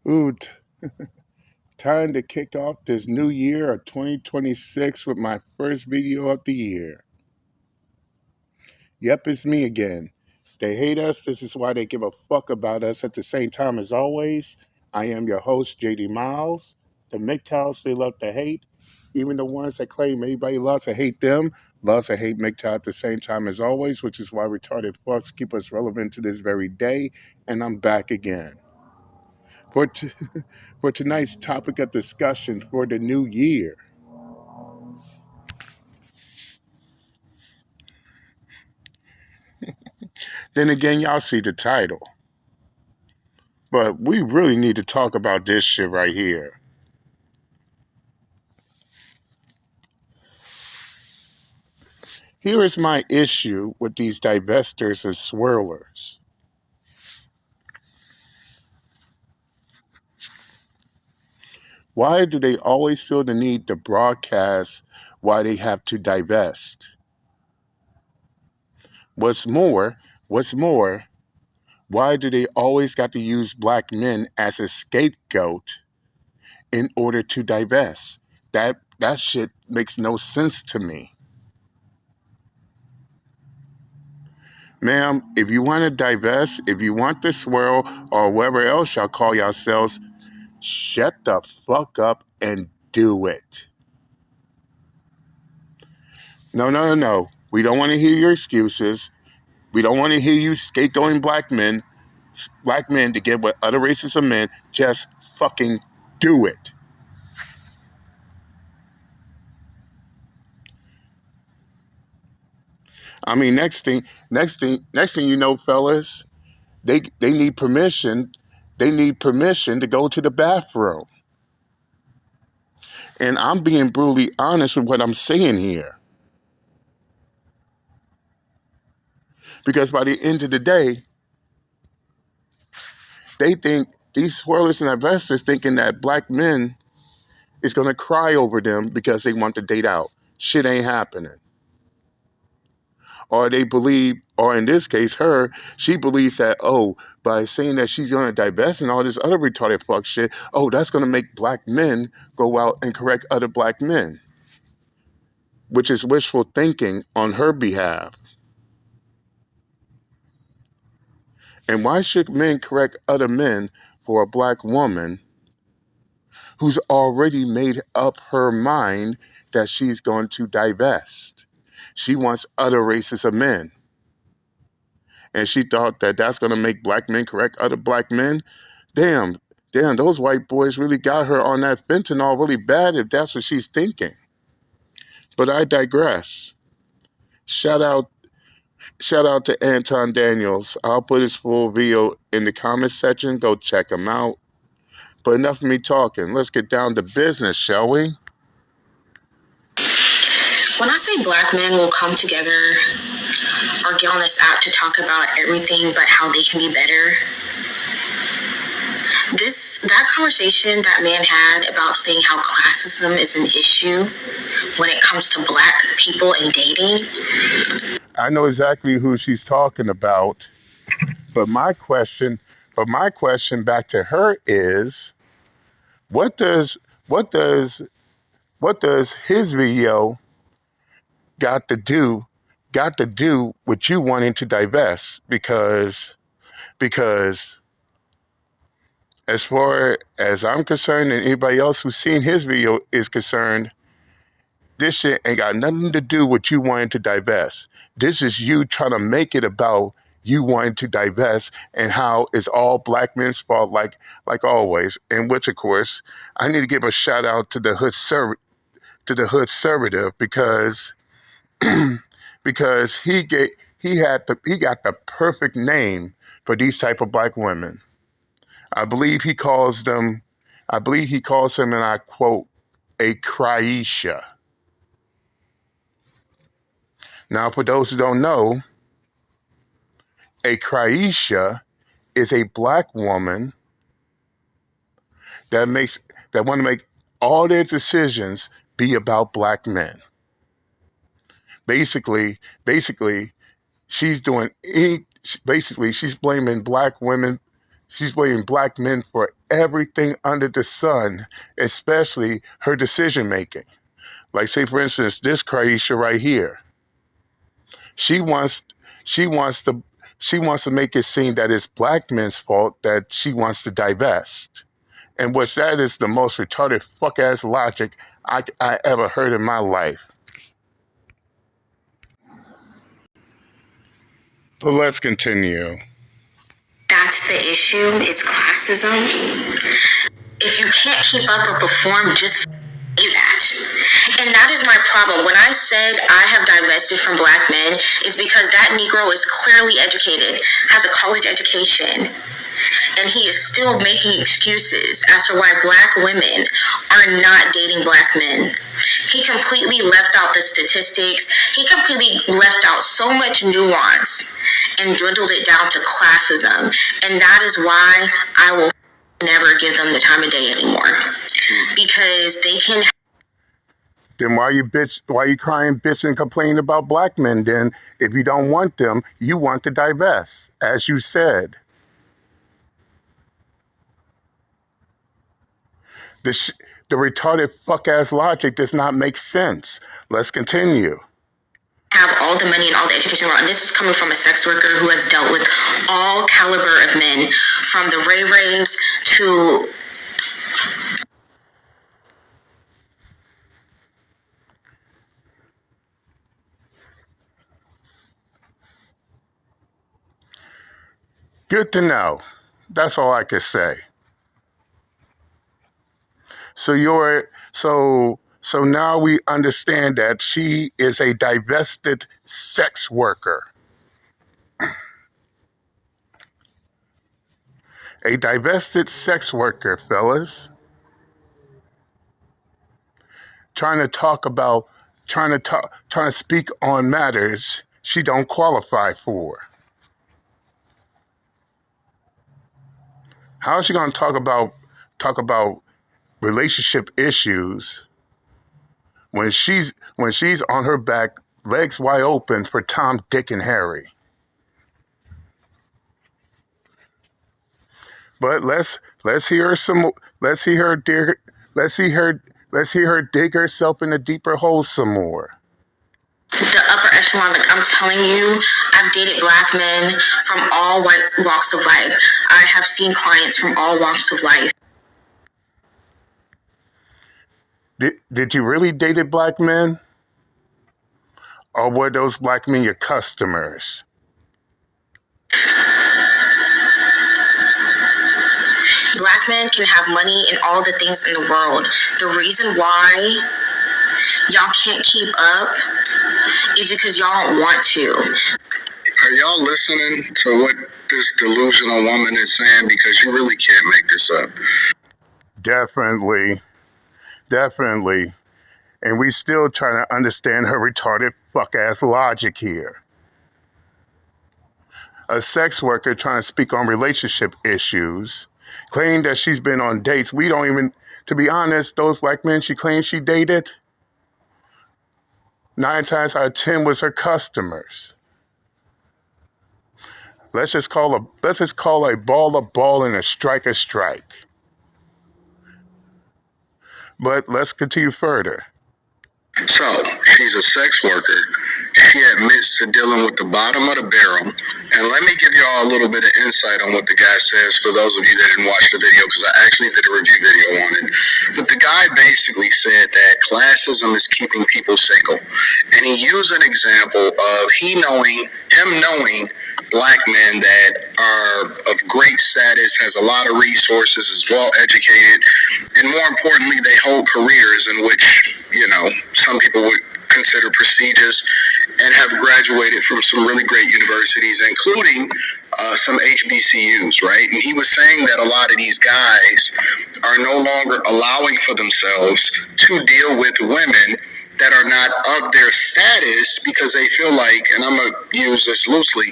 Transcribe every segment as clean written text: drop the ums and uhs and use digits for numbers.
Ooh, time to kick off this new year of 2026 with my first video of the year. Yep, it's me again. They hate us. This is why they give a fuck about us. At the same time, as always, I am your host, JD Miles. The MGTOWs they love to hate. Even the ones that claim everybody loves to hate them, loves to hate MGTOW at the same time as always, which is why retarded fucks keep us relevant to this very day. And I'm back again. For, t- for tonight's topic of discussion for the new year. Then again, y'all see the title. But we really need to talk about this shit right here. Here is my issue with these divestors and swirlers. Why do they always feel the need to broadcast why they have to divest? What's more, why do they always got to use black men as a scapegoat in order to divest? That shit makes no sense to me. Ma'am, if you want to divest, if you want to swirl or whatever else y'all call yourselves, shut the fuck up and do it. No. We don't want to hear your excuses. We don't want to hear you scapegoating black men to get with other races of men. Just fucking do it. I mean, next thing you know, fellas, they need permission. They need permission to go to the bathroom. And I'm being brutally honest with what I'm saying here. Because by the end of the day, they think these swirlers and investors thinking that black men is going to cry over them because they want to date out. Shit ain't happening. Or they believe, or in this case, she believes that, by saying that she's going to divest and all this other retarded fuck shit, that's going to make black men go out and correct other black men, which is wishful thinking on her behalf. And why should men correct other men for a black woman who's already made up her mind that she's going to divest? She wants other races of men. And she thought that that's going to make black men correct other black men. Damn, those white boys really got her on that fentanyl really bad if that's what she's thinking. But I digress. Shout out to Anton Daniels. I'll put his full video in the comment section. Go check him out. But enough of me talking. Let's get down to business, shall we? When I say black men will come together or get on this app to talk about everything but how they can be better, that conversation that man had about saying how classism is an issue when it comes to black people and dating. I know exactly who she's talking about, but my question back to her is, what does his video got to do with you wanting to divest? Because as far as I'm concerned and anybody else who's seen his video is concerned, this shit ain't got nothing to do with you wanting to divest. This is you trying to make it about you wanting to divest and how it's all black men's fault, like always. In which, of course, I need to give a shout out to the hood conservative because he got the perfect name for these type of black women. I believe he calls them, and I quote, a CRY-isha. Now, for those who don't know, a CRY-isha is a black woman that want to make all their decisions be about black men. Basically, she's blaming black women She's blaming black men for everything under the sun, especially her decision making. Like, say for instance, this CRY-isha right here. She wants she wants to she wants to make it seem that it's black men's fault that she wants to divest. And which that is the most retarded fuck ass logic I ever heard in my life. But let's continue. That's the issue. It's classism. If you can't keep up or perform, just say that. And that is my problem. When I said I have divested from black men, is because that Negro is clearly educated, has a college education, and he is still making excuses as to why black women are not dating black men. He completely left out the statistics. He completely left out so much nuance and dwindled it down to classism. And that is why I will never give them the time of day anymore. Because they can. Then why you crying, bitch, and complaining about black men then? If you don't want them, you want to divest, as you said. The retarded fuck-ass logic does not make sense. Let's continue. Have all the money and all the education in the world. And this is coming from a sex worker who has dealt with all caliber of men, from the Ray Rays to... Good to know. That's all I could say. So now we understand that she is a divested sex worker. A divested sex worker, fellas. Trying to speak on matters she don't qualify for. How is she going to talk about relationship issues when she's on her back, legs wide open for Tom, Dick, and Harry? But let's hear her dig herself in a deeper hole some more. The upper echelon, like I'm telling you, I've dated black men from all walks of life. I have seen clients from all walks of life. Did you really date black men? Or were those black men your customers? Black men can have money and all the things in the world. The reason why y'all can't keep up is because y'all don't want to. Are y'all listening to what this delusional woman is saying? Because you really can't make this up. Definitely. And we still trying to understand her retarded fuck-ass logic here. A sex worker trying to speak on relationship issues, claiming that she's been on dates. We don't even, to be honest, those black men she claims she dated, 9 times out of 10 was her customers. Let's just call a ball a ball and a strike a strike. But let's continue further. So, she's a sex worker. She admits to dealing with the bottom of the barrel. And let me give y'all a little bit of insight on what the guy says for those of you that didn't watch the video, because I actually did a review video on it. But the guy basically said that classism is keeping people single. And he used an example of him knowing black men that are of great status, has a lot of resources, is well educated, and more importantly, they hold careers in which, some people would consider prestigious and have graduated from some really great universities, including some HBCUs, right? And he was saying that a lot of these guys are no longer allowing for themselves to deal with women that are not of their status because they feel like, and I'm going to use this loosely,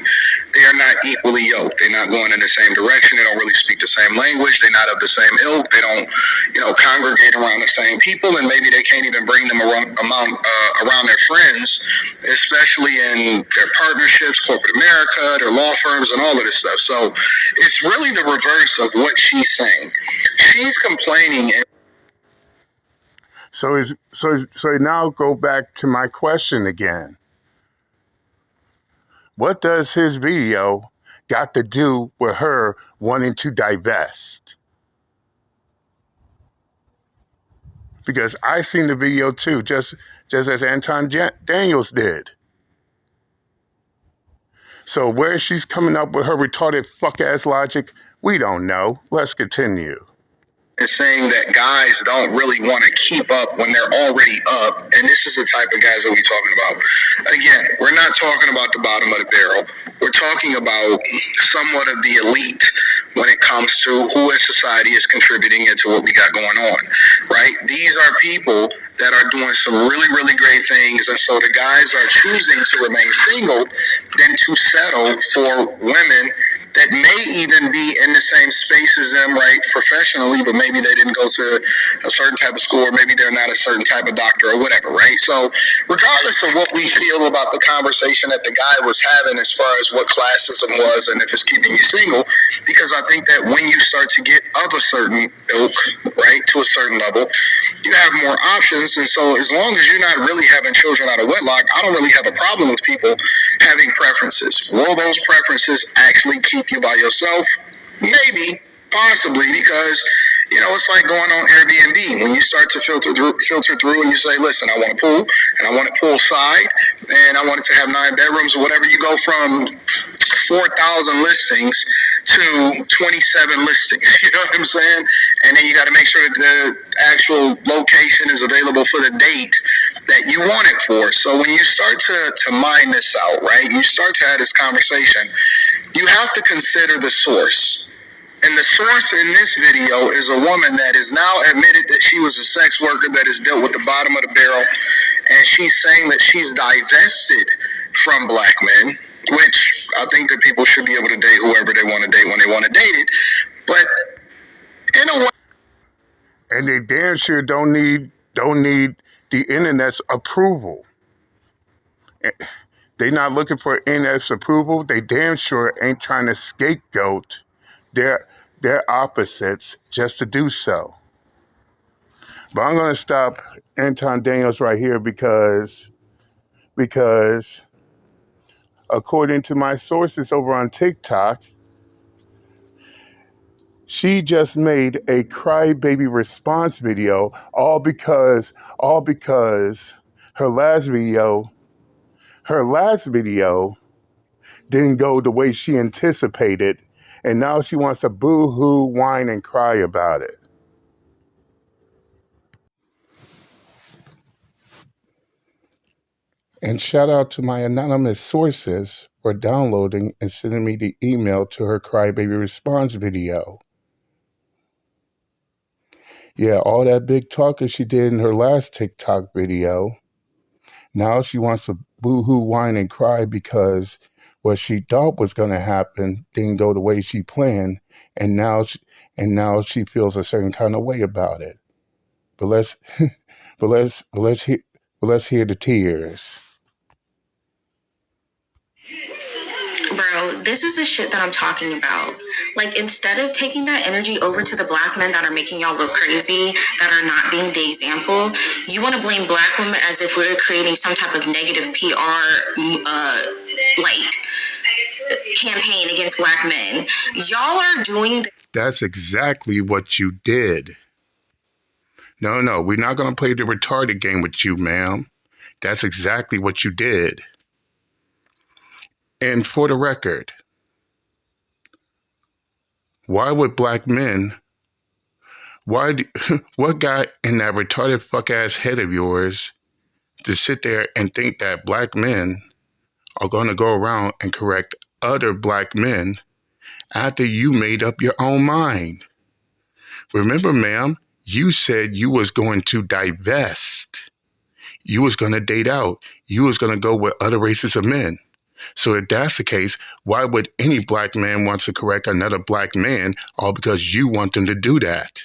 they are not equally yoked. They're not going in the same direction. They don't really speak the same language. They're not of the same ilk. They don't, congregate around the same people, and maybe they can't even bring them around their friends, especially in their partnerships, corporate America, their law firms, and all of this stuff. So it's really the reverse of what she's saying. She's complaining. So now go back to my question again. What does his video got to do with her wanting to divest? Because I seen the video too, just as Anton Daniels did. So where she's coming up with her retarded fuck-ass logic, we don't know. Let's continue. And saying that guys don't really want to keep up when they're already up. And this is the type of guys that we're talking about. Again, we're not talking about the bottom of the barrel. We're talking about somewhat of the elite when it comes to who in society is contributing into what we got going on, right? These are people that are doing some really, really great things. And so the guys are choosing to remain single than to settle for women that may even be in the same space as them, right, professionally, but maybe they didn't go to a certain type of school, or maybe they're not a certain type of doctor or whatever, right? So regardless of what we feel about the conversation that the guy was having as far as what classism was and if it's keeping you single, because I think that when you start to get of a certain ilk, right, to a certain level, you have more options. And so as long as you're not really having children out of wedlock, I don't really have a problem with people having preferences. Will those preferences actually keep you by yourself? Maybe, possibly, because it's like going on Airbnb. When you start to filter through and you say, listen, I want a pool, and I want it poolside, and I want it to have 9 bedrooms or whatever, you go from 4,000 listings to 27 listings. You know what I'm saying? And then you got to make sure that the actual location is available for the date that you want it for. So when you start to mine this out, right, you start to have this conversation, you have to consider the source. And the source in this video is a woman that is now admitted that she was a sex worker that has dealt with the bottom of the barrel. And she's saying that she's divested from black men, which I think that people should be able to date whoever they want to date when they want to date it. But in a way. And they damn sure don't need the internet's approval. They not looking for internet's approval. They damn sure ain't trying to scapegoat their opposites just to do so. But I'm going to stop Anton Daniels right here because according to my sources over on TikTok, she just made a crybaby response video, all because her last video didn't go the way she anticipated, and now she wants to boo-hoo, whine, and cry about it. And shout out to my anonymous sources for downloading and sending me the email to her crybaby response video. Yeah, all that big talking she did in her last TikTok video, now she wants to boo-hoo, whine, and cry because what she thought was going to happen didn't go the way she planned, and now she feels a certain kind of way about it. But let's hear the tears. Bro, this is the shit that I'm talking about. Like, instead of taking that energy over to the black men that are making y'all look crazy, that are not being the example, you want to blame black women as if we're creating some type of negative PR, campaign against black men. Y'all are doing. That's exactly what you did. No, we're not going to play the retarded game with you, ma'am. That's exactly what you did. And for the record, why would black men, what got in that retarded fuck-ass head of yours to sit there and think that black men are going to go around and correct other black men after you made up your own mind? Remember, ma'am, you said you was going to divest. You was going to date out. You was going to go with other races of men. So if that's the case, why would any black man want to correct another black man all because you want them to do that?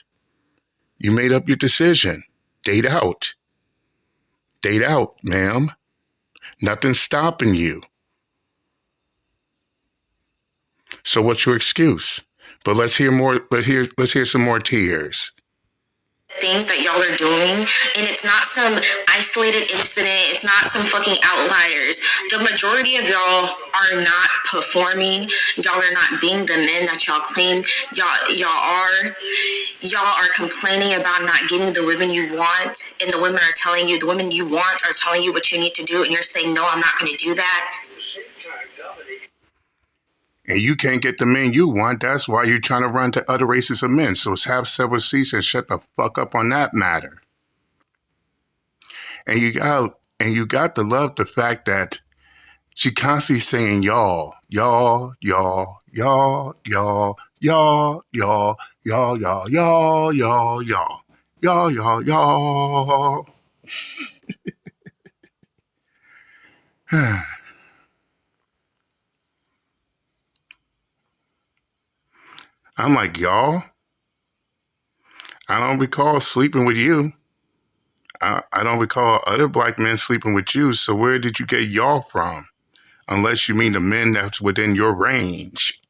You made up your decision. Date out. Date out, ma'am. Nothing's stopping you. So what's your excuse? But let's hear more. Let's hear some more tears. Things that y'all are doing, and it's not some isolated incident, it's not some fucking outliers. The majority of y'all are not performing, y'all are not being the men that y'all claim y'all are complaining about not getting the women you want, and the women you want are telling you what you need to do, and you're saying, no, I'm not going to do that. And you can't get the men you want. That's why you're trying to run to other races of men. So have several seats and shut the fuck up on that matter. And you got to love the fact that she constantly saying y'all, y'all, y'all, y'all, y'all, y'all, y'all, y'all, y'all, y'all, y'all, y'all, y'all, y'all, y'all. I'm like, y'all, I don't recall sleeping with you. I don't recall other black men sleeping with you. So where did you get y'all from? Unless you mean the men that's within your range.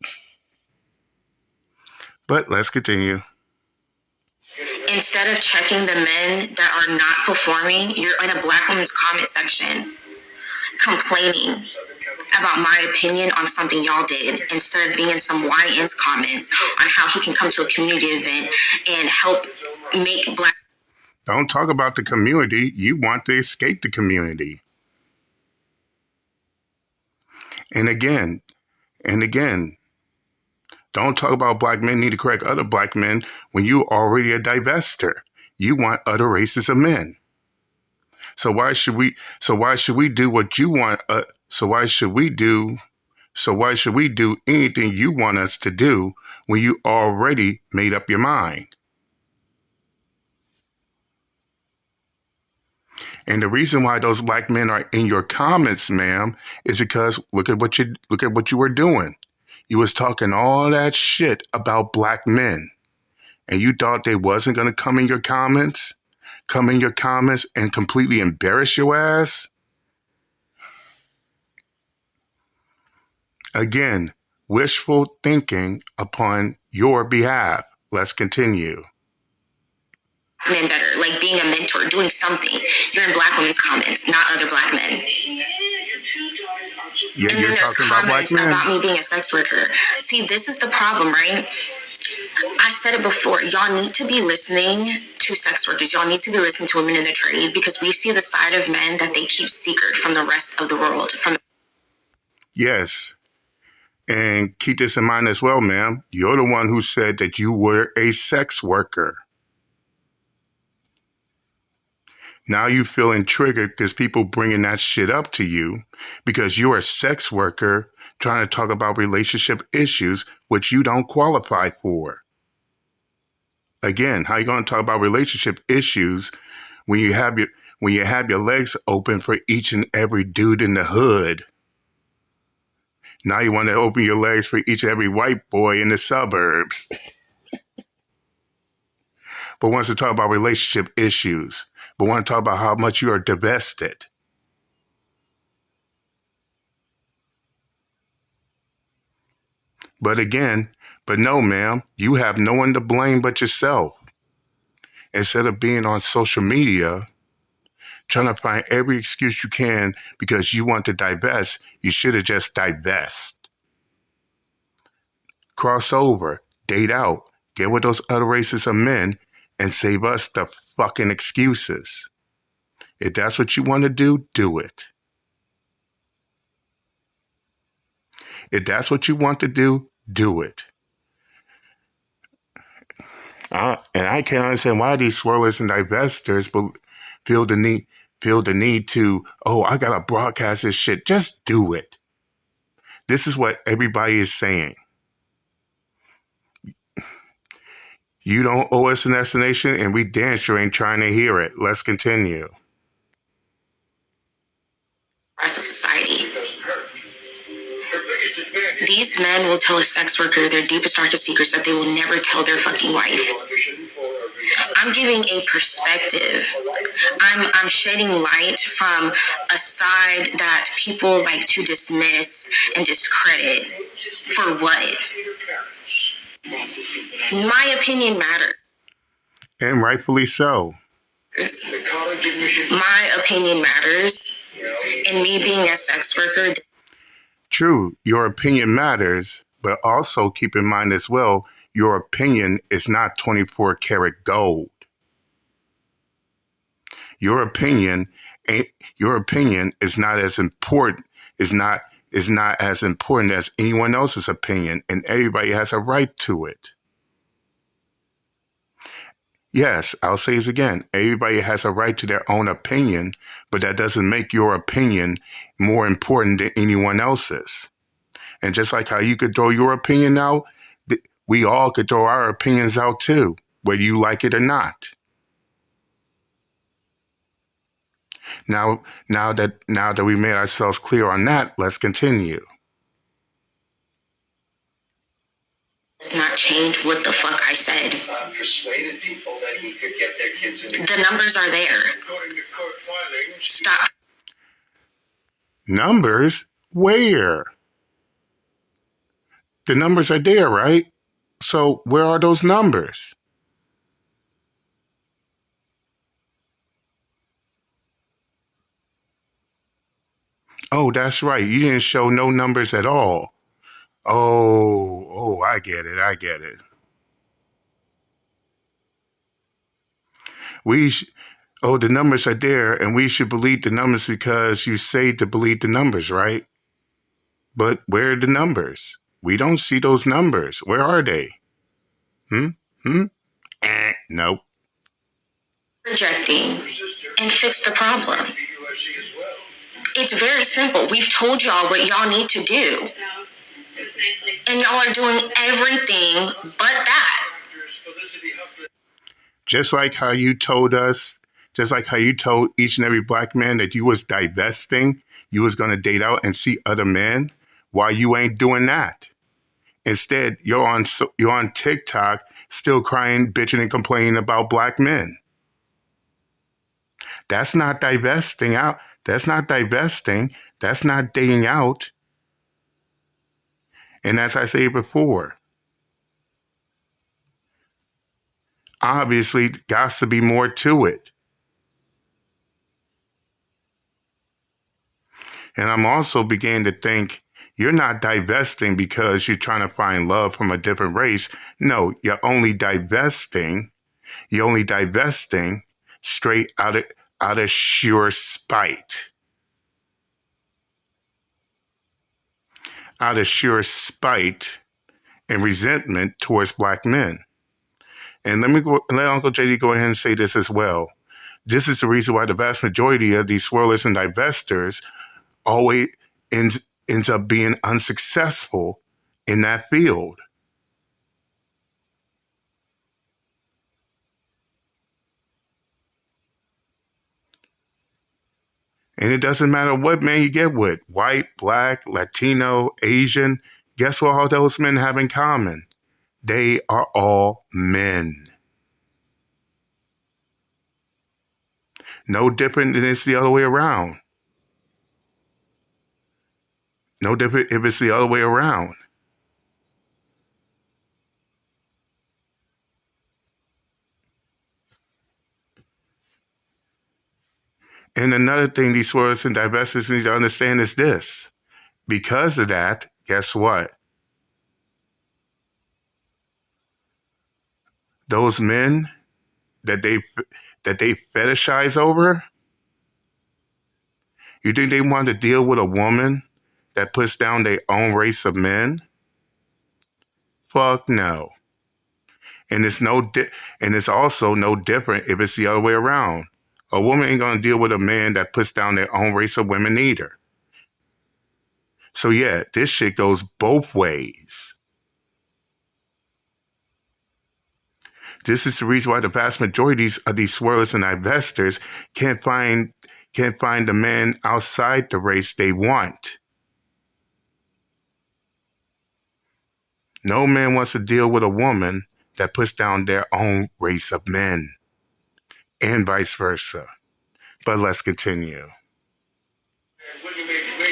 But let's continue. Instead of checking the men that are not performing, you're in a black woman's comment section complaining about my opinion on something y'all did, instead of being in some YN's comments on how he can come to a community event and help make black. Don't talk about the community. You want to escape the community. And again, don't talk about black men need to correct other black men when you already a divester. You want other races of men. So why should we do what you want? So why should we do anything you want us to do when you already made up your mind? And the reason why those black men are in your comments, ma'am, is because look at what you were doing. You was talking all that shit about black men, and you thought they wasn't going to come in your comments and completely embarrass your ass. Again, wishful thinking upon your behalf. Let's continue. Men better, like being a mentor, doing something. You're in black women's comments, not other black men. Yeah, and you're then there's talking about black comments men. about me being a sex worker. See, this is the problem, right? I said it before. Y'all need to be listening to sex workers. Y'all need to be listening to women in the trade, because we see the side of men that they keep secret from the rest of the world. Yes. And keep this in mind as well, ma'am. You're the one who said that you were a sex worker. Now you feeling triggered because people bringing that shit up to you because you're a sex worker trying to talk about relationship issues which you don't qualify for. Again, how you going to talk about relationship issues when you have your legs open for each and every dude in the hood? Now you want to open your legs for each and every white boy in the suburbs. But wants to talk about relationship issues, but want to talk about how much you are divested. But no, ma'am, you have no one to blame but yourself. Instead of being on social media, trying to find every excuse you can because you want to divest, you should have just divest. Cross over, date out, get with those other races of men, and save us the fucking excuses. If that's what you want to do it. If that's what you want to do it. And I can't understand why these swirlers and divestors feel the need to, oh, I gotta broadcast this shit. Just do it. This is what everybody is saying. You don't owe us an explanation, and we damn sure ain't trying to hear it. Let's continue. these men will tell a sex worker their deepest, darkest secrets that they will never tell their fucking wife. I'm giving a perspective. I'm shedding light from a side that people like to dismiss and discredit. For what? My opinion matters. And rightfully so. My opinion matters. And me being a sex worker. True, your opinion matters, but also keep in mind as well, your opinion is not 24 karat gold. Your opinion is not as important, is not as important as anyone else's opinion, and everybody has a right to it. Yes, I'll say this again. Everybody has a right to their own opinion, but that doesn't make your opinion more important than anyone else's. And just like how you could throw your opinion out, we all could throw our opinions out too, whether you like it or not. Now that we made ourselves clear on that, let's continue. Does not change what the fuck I said. Persuaded people that he could get their kids in the numbers are there. According to court filings. Stop. Numbers? Where? The numbers are there, right? So where are those numbers? Oh, that's right. You didn't show no numbers at all. Oh, I get it. The numbers are there, and we should believe the numbers because you say to believe the numbers, right? But where are the numbers? We don't see those numbers. Where are they? Nope. Projecting and fix the problem. It's very simple. We've told y'all what y'all need to do. And y'all are doing everything but that. Just like how you told each and every black man that you was divesting, you was going to date out and see other men. Why you ain't doing that? Instead, you're on TikTok still crying, bitching, and complaining about black men. That's not divesting out. That's not divesting. That's not dating out. And as I said before, obviously, got to be more to it. And I'm also beginning to think you're not divesting because you're trying to find love from a different race. No, you're only divesting straight out of sheer spite. Out of sheer spite and resentment towards black men. And let Uncle JD go ahead and say this as well. This is the reason why the vast majority of these swirlers and divestors always ends up being unsuccessful in that field. And it doesn't matter what man you get with, white, black, Latino, Asian. Guess what all those men have in common? They are all men. No different than it's the other way around. No different if it's the other way around. And another thing these swirlers and divestors need to understand is this. Because of that, guess what? Those men that they fetishize over, you think they want to deal with a woman that puts down their own race of men? Fuck no. And it's also no different if it's the other way around. A woman ain't gonna deal with a man that puts down their own race of women either. So yeah, this shit goes both ways. This is the reason why the vast majority of these swirlers and investors can't find the man outside the race they want. No man wants to deal with a woman that puts down their own race of men, and vice versa. But let's continue.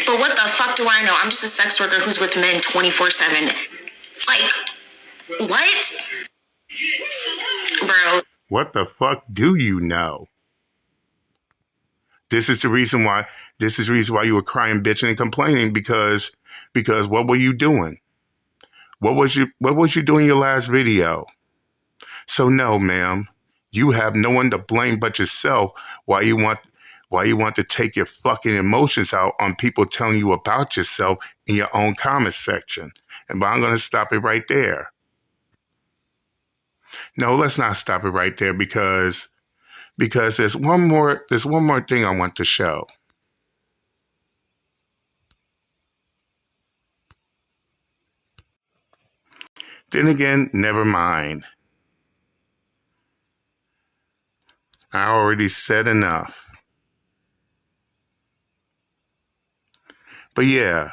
But what the fuck do I know? I'm just a sex worker who's with men 24/7. Like, what? Bro. What the fuck do you know? This is the reason why you were crying, bitching, and complaining because what were you doing? What was you doing in your last video? So no, ma'am, you have no one to blame but yourself why you want to take your fucking emotions out on people telling you about yourself in your own comment section. But I'm going to stop it right there. No, let's not stop it right there because there's one more thing I want to show. Then again, never mind. I already said enough. But yeah,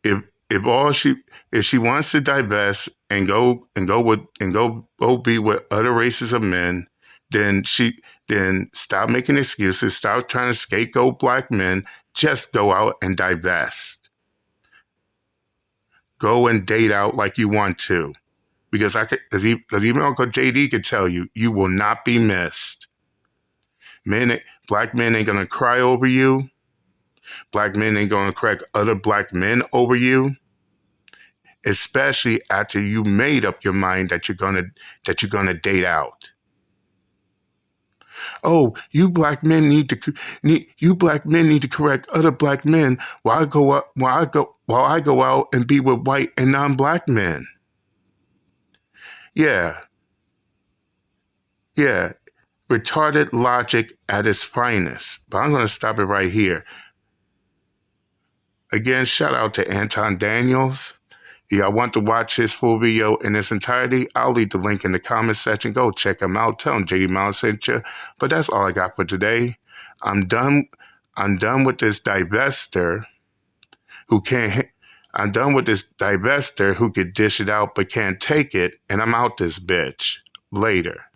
if she wants to divest and go be with other races of men, then stop making excuses, stop trying to scapegoat black men, just go out and divest. Go and date out like you want to. Because even Uncle JD could tell you, you will not be missed. Black men ain't gonna cry over you. Black men ain't gonna correct other black men over you. Especially after you made up your mind that you're gonna date out. Oh, you black men need to correct other black men while I go out and be with white and non-black men. Yeah. Retarded logic at its finest. But I'm gonna stop it right here. Again, shout out to Anton Daniels. Y'all want to watch his full video in its entirety? I'll leave the link in the comment section. Go check him out. Tell him JD Miles sent you. But that's all I got for today. I'm done with this divester who can't. I'm done with this divester who could dish it out but can't take it. And I'm out this bitch. Later.